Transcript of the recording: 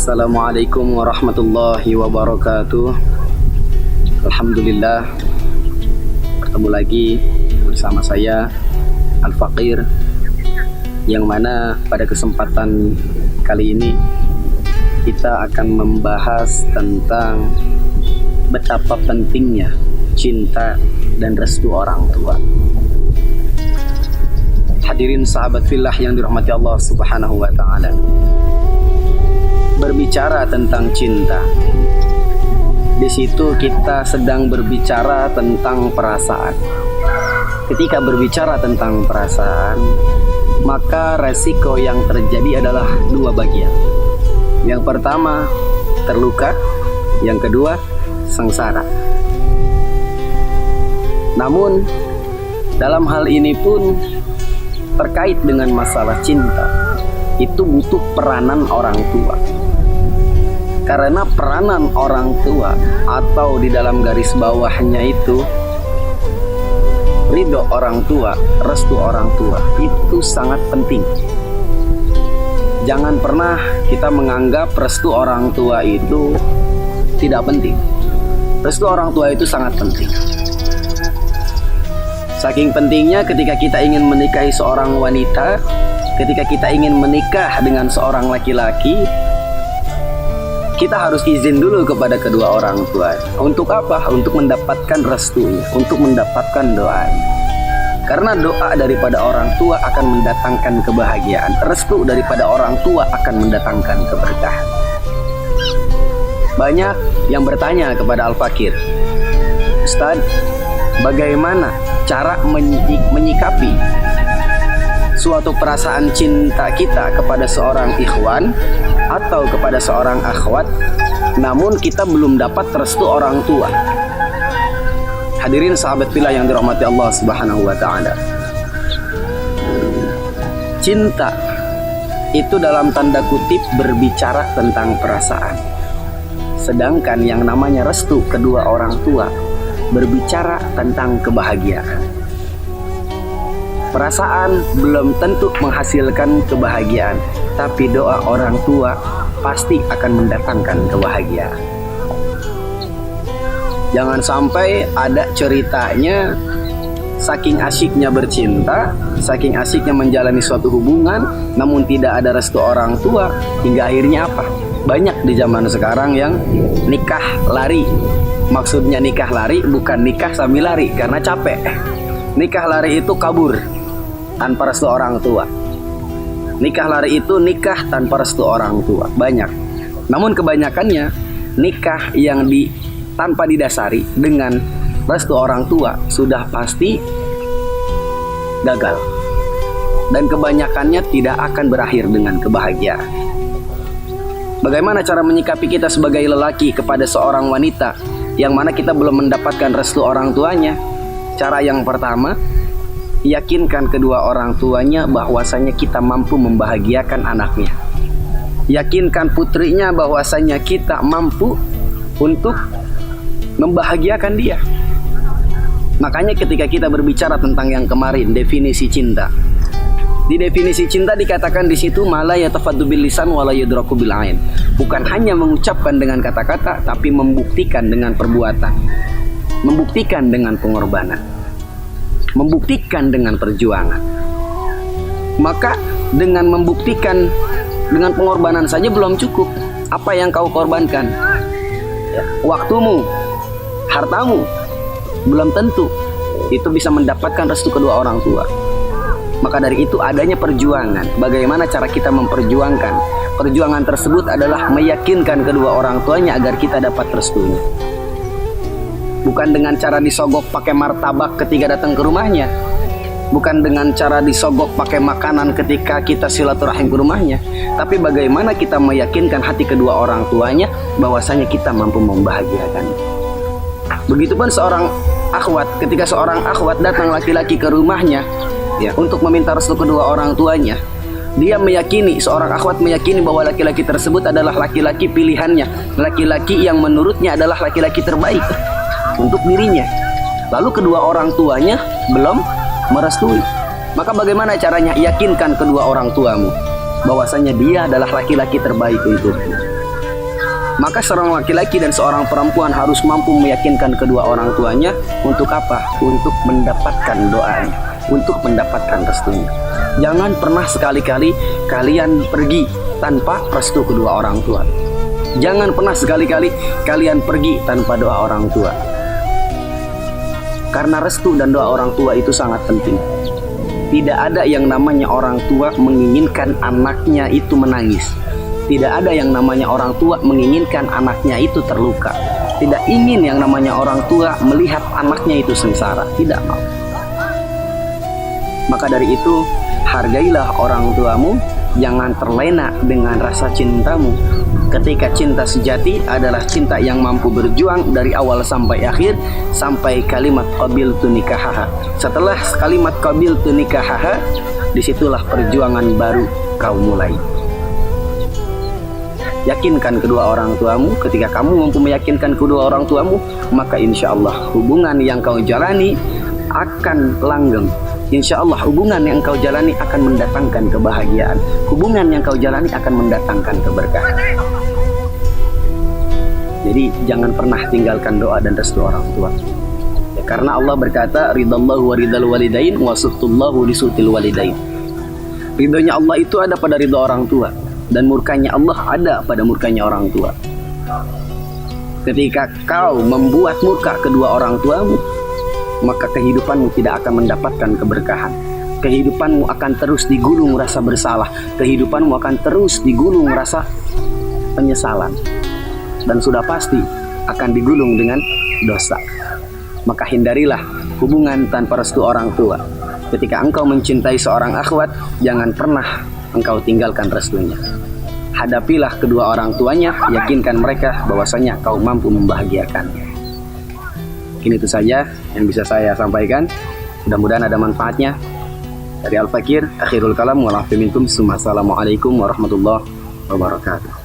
Assalamualaikum warahmatullahi wabarakatuh. Alhamdulillah, bertemu lagi bersama saya Al-Faqir, yang mana pada kesempatan kali ini kita akan membahas tentang betapa pentingnya cinta dan restu orang tua. Hadirin sahabat fillah yang dirahmati Allah Subhanahu wa taala. Berbicara tentang cinta, di situ kita sedang berbicara tentang perasaan. Ketika berbicara tentang perasaan, maka resiko yang terjadi adalah dua bagian. Yang pertama, terluka. Yang kedua, sengsara. Namun, dalam hal ini pun terkait dengan masalah cinta, itu butuh peranan orang tua. Karena peranan orang tua, atau di dalam garis bawahnya itu ridho orang tua, restu orang tua, itu sangat penting. Jangan pernah kita menganggap restu orang tua itu tidak penting. Restu orang tua itu sangat penting. Saking pentingnya ketika kita ingin menikahi seorang wanita, ketika kita ingin menikah dengan seorang laki-laki, kita harus izin dulu kepada kedua orang tua. Untuk apa? Untuk mendapatkan restunya, untuk mendapatkan doanya. Karena doa daripada orang tua akan mendatangkan kebahagiaan. Restu daripada orang tua akan mendatangkan keberkahan. Banyak yang bertanya kepada Al-Faqir, Ustaz, bagaimana cara menyikapi suatu perasaan cinta kita kepada seorang ikhwan atau kepada seorang akhwat, namun kita belum dapat restu orang tua. Hadirin sahabat fillah yang dirahmati Allah Subhanahu wa taala. Cinta itu dalam tanda kutip berbicara tentang perasaan. Sedangkan yang namanya restu kedua orang tua berbicara tentang kebahagiaan. Perasaan belum tentu menghasilkan kebahagiaan, tapi doa orang tua pasti akan mendatangkan kebahagiaan. Jangan sampai ada ceritanya saking asyiknya bercinta, saking asyiknya menjalani suatu hubungan, namun tidak ada restu orang tua, hingga akhirnya apa? Banyak di zaman sekarang yang nikah lari. Maksudnya nikah lari bukan nikah sambil lari karena capek. Nikah lari itu kabur tanpa restu orang tua. Nikah lari itu nikah tanpa restu orang tua. Banyak. Namun kebanyakannya nikah yang tanpa didasari dengan restu orang tua sudah pasti gagal. Dan kebanyakannya tidak akan berakhir dengan kebahagiaan. Bagaimana cara menyikapi kita sebagai lelaki kepada seorang wanita yang mana kita belum mendapatkan restu orang tuanya? Cara yang pertama, yakinkan kedua orang tuanya bahwasanya kita mampu membahagiakan anaknya. Yakinkan putrinya bahwasanya kita mampu untuk membahagiakan dia. Makanya ketika kita berbicara tentang yang kemarin, definisi cinta. Di definisi cinta dikatakan di situ mala yatafaddu bil lisan wala yudraku bil ain. Bukan hanya mengucapkan dengan kata-kata, tapi membuktikan dengan perbuatan. Membuktikan dengan pengorbanan. Membuktikan dengan perjuangan. Maka dengan membuktikan dengan pengorbanan saja belum cukup. Apa yang kau korbankan? Waktumu, hartamu, belum tentu itu bisa mendapatkan restu kedua orang tua. Maka dari itu adanya perjuangan. Bagaimana cara kita memperjuangkan? Perjuangan tersebut adalah meyakinkan kedua orang tuanya agar kita dapat restunya. Bukan dengan cara disogok pakai martabak ketika datang ke rumahnya. Bukan dengan cara disogok pakai makanan ketika kita silaturahim ke rumahnya. Tapi bagaimana kita meyakinkan hati kedua orang tuanya bahwasanya kita mampu membahagiakan. Begitupun seorang akhwat, ketika seorang akhwat datang laki-laki ke rumahnya untuk meminta restu kedua orang tuanya, dia meyakini, seorang akhwat meyakini bahwa laki-laki tersebut adalah laki-laki pilihannya, laki-laki yang menurutnya adalah laki-laki terbaik untuk dirinya. Lalu kedua orang tuanya belum merestui. Maka bagaimana caranya? Yakinkan kedua orang tuamu bahwasanya dia adalah laki-laki terbaik untukmu. Maka seorang laki-laki dan seorang perempuan harus mampu meyakinkan kedua orang tuanya untuk apa? Untuk mendapatkan doanya, untuk mendapatkan restunya. Jangan pernah sekali-kali kalian pergi tanpa restu kedua orang tua. Jangan pernah sekali-kali kalian pergi tanpa doa orang tua. Karena restu dan doa orang tua itu sangat penting. Tidak ada yang namanya orang tua menginginkan anaknya itu menangis. Tidak ada yang namanya orang tua menginginkan anaknya itu terluka. Tidak ingin yang namanya orang tua melihat anaknya itu sengsara. Tidak mau. Maka dari itu, hargailah orang tuamu. Jangan terlena dengan rasa cintamu. Ketika cinta sejati adalah cinta yang mampu berjuang dari awal sampai akhir, sampai kalimat qabiltu nikahaha. Setelah kalimat qabiltu nikahaha, disitulah perjuangan baru kau mulai. Yakinkan kedua orang tuamu. Ketika kamu mampu meyakinkan kedua orang tuamu, maka insya Allah hubungan yang kau jalani akan langgeng. Insya Allah hubungan yang kau jalani akan mendatangkan kebahagiaan. Hubungan yang kau jalani akan mendatangkan keberkahan. Jadi jangan pernah tinggalkan doa dan restu orang tua. Ya, karena Allah berkata, ridallahu wa ridal walidain wa suhtullahu li suhtil walidain. Ridhonya Allah itu ada pada ridho orang tua, dan murkanya Allah ada pada murkanya orang tua. Ketika kau membuat murka kedua orang tuamu, maka kehidupanmu tidak akan mendapatkan keberkahan. Kehidupanmu akan terus digulung rasa bersalah. Kehidupanmu akan terus digulung rasa penyesalan. Dan sudah pasti akan digulung dengan dosa. Maka hindarilah hubungan tanpa restu orang tua. Ketika engkau mencintai seorang akhwat, jangan pernah engkau tinggalkan restunya. Hadapilah kedua orang tuanya, yakinkan mereka bahwasanya kau mampu membahagiakannya. Mungkin itu saja yang bisa saya sampaikan. Mudah-mudahan ada manfaatnya. Dari Al-Fakir, akhirul kalam, wal afi minkum. Assalamualaikum warahmatullahi wabarakatuh.